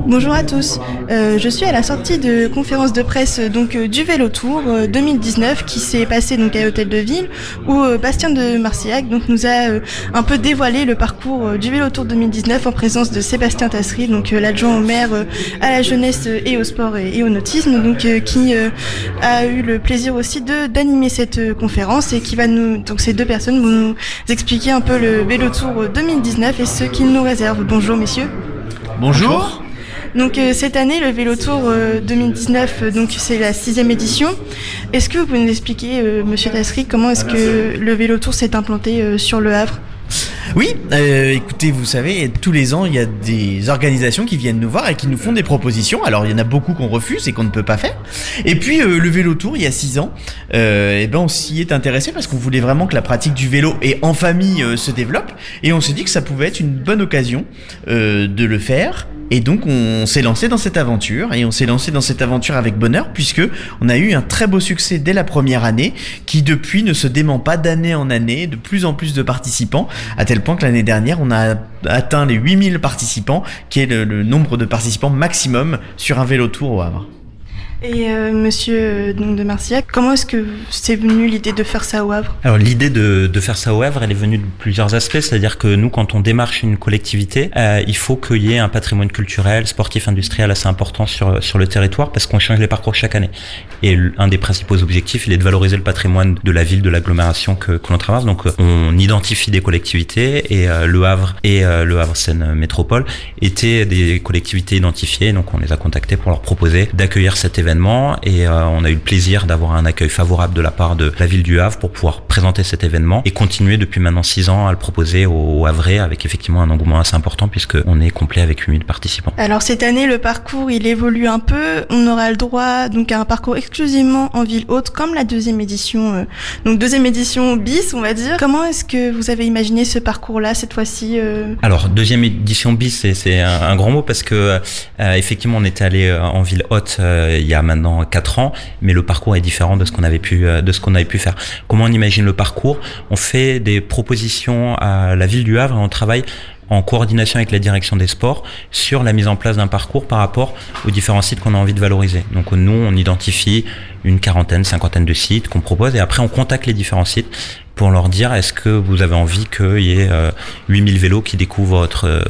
Bonjour à tous, je suis à la sortie de conférence de presse du Vélo Tour 2019 qui s'est passé à l'Hôtel de Ville où Bastien de Marcillac nous a un peu dévoilé le parcours du Vélo Tour 2019 en présence de Sébastien Tassery, l'adjoint au maire à la jeunesse et au sport et au nautisme, qui a eu le plaisir aussi d'animer cette conférence et qui va ces deux personnes vont nous expliquer un peu le Vélo Tour 2019 et ce qu'il nous réserve. Bonjour messieurs. Bonjour. Cette année, le Vélo Tour 2019, c'est la 6e édition. Est-ce que vous pouvez nous expliquer, Monsieur Tassery, comment est-ce que le Vélo Tour s'est implanté sur Le Havre ? Oui, écoutez, vous savez, tous les ans, il y a des organisations qui viennent nous voir et qui nous font des propositions. Alors, il y en a beaucoup qu'on refuse et qu'on ne peut pas faire. Et puis, le Vélo Tour, il y a 6 ans, on s'y est intéressé parce qu'on voulait vraiment que la pratique du vélo et en famille se développe. Et on s'est dit que ça pouvait être une bonne occasion de le faire. Et donc on s'est lancé dans cette aventure avec bonheur puisque on a eu un très beau succès dès la première année qui depuis ne se dément pas d'année en année, de plus en plus de participants, à tel point que l'année dernière on a atteint les 8000 participants qui est le nombre de participants maximum sur un vélo tour au Havre. Et Monsieur de Marcillac, comment est-ce que c'est venu l'idée de faire ça au Havre ? Alors l'idée de faire ça au Havre, elle est venue de plusieurs aspects, c'est-à-dire que nous, quand on démarche une collectivité, il faut qu'il y ait un patrimoine culturel, sportif, industriel assez important sur le territoire parce qu'on change les parcours chaque année. Et un des principaux objectifs, il est de valoriser le patrimoine de la ville, de l'agglomération que l'on traverse. Donc on identifie des collectivités et Le Havre et le Havre-Seine Métropole étaient des collectivités identifiées. Donc on les a contactés pour leur proposer d'accueillir cet événement et on a eu le plaisir d'avoir un accueil favorable de la part de la ville du Havre pour pouvoir présenter cet événement et continuer depuis maintenant 6 ans à le proposer aux Havrais avec effectivement un engouement assez important puisqu'on est complet avec 8000 participants. Alors cette année le parcours il évolue un peu, on aura le droit à un parcours exclusivement en ville haute comme la 2e édition, deuxième édition bis on va dire. Comment est-ce que vous avez imaginé ce parcours là cette fois-ci Alors 2e édition bis c'est un grand mot parce que effectivement on était allé en ville haute il y a maintenant 4 ans, mais le parcours est différent de ce qu'on avait pu faire. Comment on imagine le parcours ? On fait des propositions à la ville du Havre et on travaille en coordination avec la direction des sports sur la mise en place d'un parcours par rapport aux différents sites qu'on a envie de valoriser. Donc nous, on identifie une quarantaine, 50aine de sites qu'on propose et après on contacte les différents sites pour leur dire est-ce que vous avez envie qu'il y ait 8000 vélos qui découvrent votre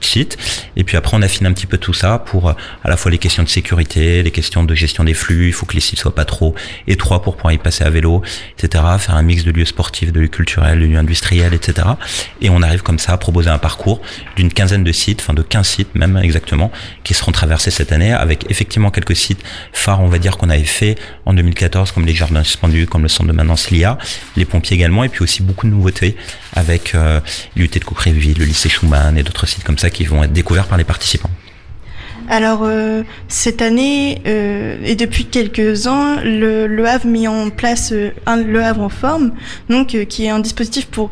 site. Et puis après on affine un petit peu tout ça pour à la fois les questions de sécurité, les questions de gestion des flux, il faut que les sites soient pas trop étroits pour pouvoir y passer à vélo, etc. Faire un mix de lieux sportifs, de lieux culturels, de lieux industriels, etc. Et on arrive comme ça à proposer un parcours d'une quinzaine de sites, de 15 sites même exactement, qui seront traversés cette année avec effectivement quelques sites phares on va dire qu'on avait fait en 2014 comme les jardins suspendus, comme le centre de maintenance LIA, les pompiers également, et puis aussi beaucoup de nouveautés avec l'UT de Coupréville, le lycée Schumann et d'autres sites comme ça qui vont être découverts par les participants. Alors cette année et depuis quelques ans, le Havre mis en place le Havre en forme, qui est un dispositif pour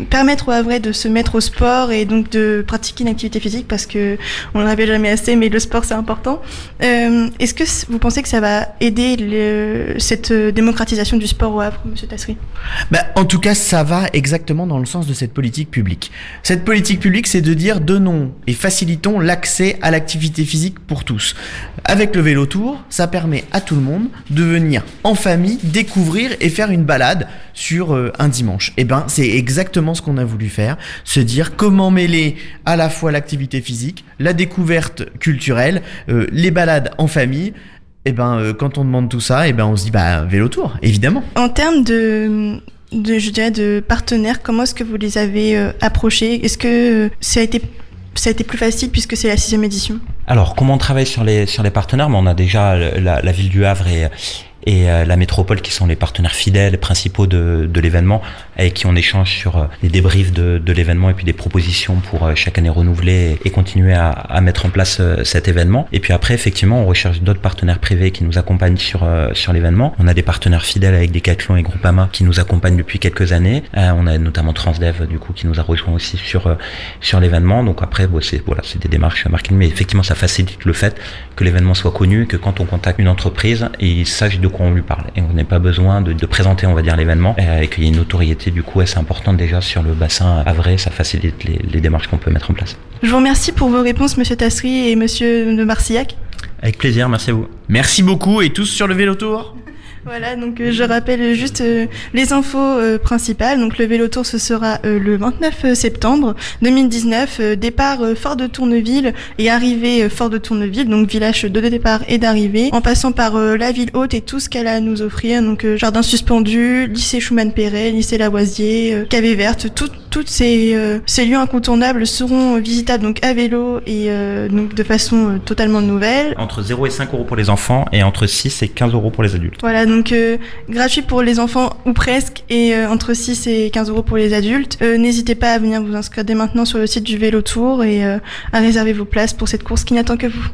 permettre aux Havrais de se mettre au sport et donc de pratiquer une activité physique parce que on ne le rappelle jamais assez, mais le sport c'est important. Est-ce que vous pensez que ça va aider cette démocratisation du sport au Havre, Monsieur Tassery ? En tout cas, ça va exactement dans le sens de cette politique publique. Cette politique publique, c'est de dire donnons et facilitons l'accès à l'activité physique pour tous. Avec le Vélo Tour, ça permet à tout le monde de venir en famille, découvrir et faire une balade sur un dimanche. C'est exactement ce qu'on a voulu faire, se dire comment mêler à la fois l'activité physique, la découverte culturelle, les balades en famille. Quand on demande tout ça, on se dit Vélo Tour, évidemment. En termes de partenaires, comment est-ce que vous les avez approchés ? Est-ce que ça a été plus facile puisque c'est la 6e édition ? Alors, comment on travaille sur les partenaires ? On a déjà la ville du Havre et la métropole qui sont les partenaires fidèles principaux de l'événement avec qui on échange sur les débriefs de l'événement et puis des propositions pour chaque année renouveler et continuer à mettre en place cet événement. Et puis après effectivement on recherche d'autres partenaires privés qui nous accompagnent sur l'événement. On a des partenaires fidèles avec Decathlon et Groupama qui nous accompagnent depuis quelques années. On a notamment Transdev du coup qui nous a rejoint aussi sur l'événement. Donc après c'est des démarches marketing, mais effectivement ça facilite le fait que l'événement soit connu, que quand on contacte une entreprise, ils sachent de quoi on lui parle et on n'a pas besoin de présenter, on va dire, l'événement et qu'il y ait une notoriété du coup assez importante déjà sur le bassin havrais. Ça facilite les démarches qu'on peut mettre en place. Je vous remercie pour vos réponses, Monsieur Tassry et Monsieur de Marcillac. Avec plaisir, merci à vous. Merci beaucoup et tous sur le Vélotour. Voilà, donc je rappelle juste les infos principales. Donc le Vélotour, ce sera le 29 septembre 2019, départ Fort de Tourneville et arrivée Fort de Tourneville, donc village de départ et d'arrivée, en passant par la ville haute et tout ce qu'elle a à nous offrir, donc jardin suspendu, lycée Schumann-Perret, lycée Lavoisier, Cavée Verte, toutes ces lieux incontournables seront visitables donc à vélo et donc de façon totalement nouvelle. Entre 0 et 5 euros pour les enfants et entre 6 et 15 euros pour les adultes. Voilà, donc gratuit pour les enfants ou presque et entre 6 et 15 euros pour les adultes. N'hésitez pas à venir vous inscrire dès maintenant sur le site du Vélotour et à réserver vos places pour cette course qui n'attend que vous.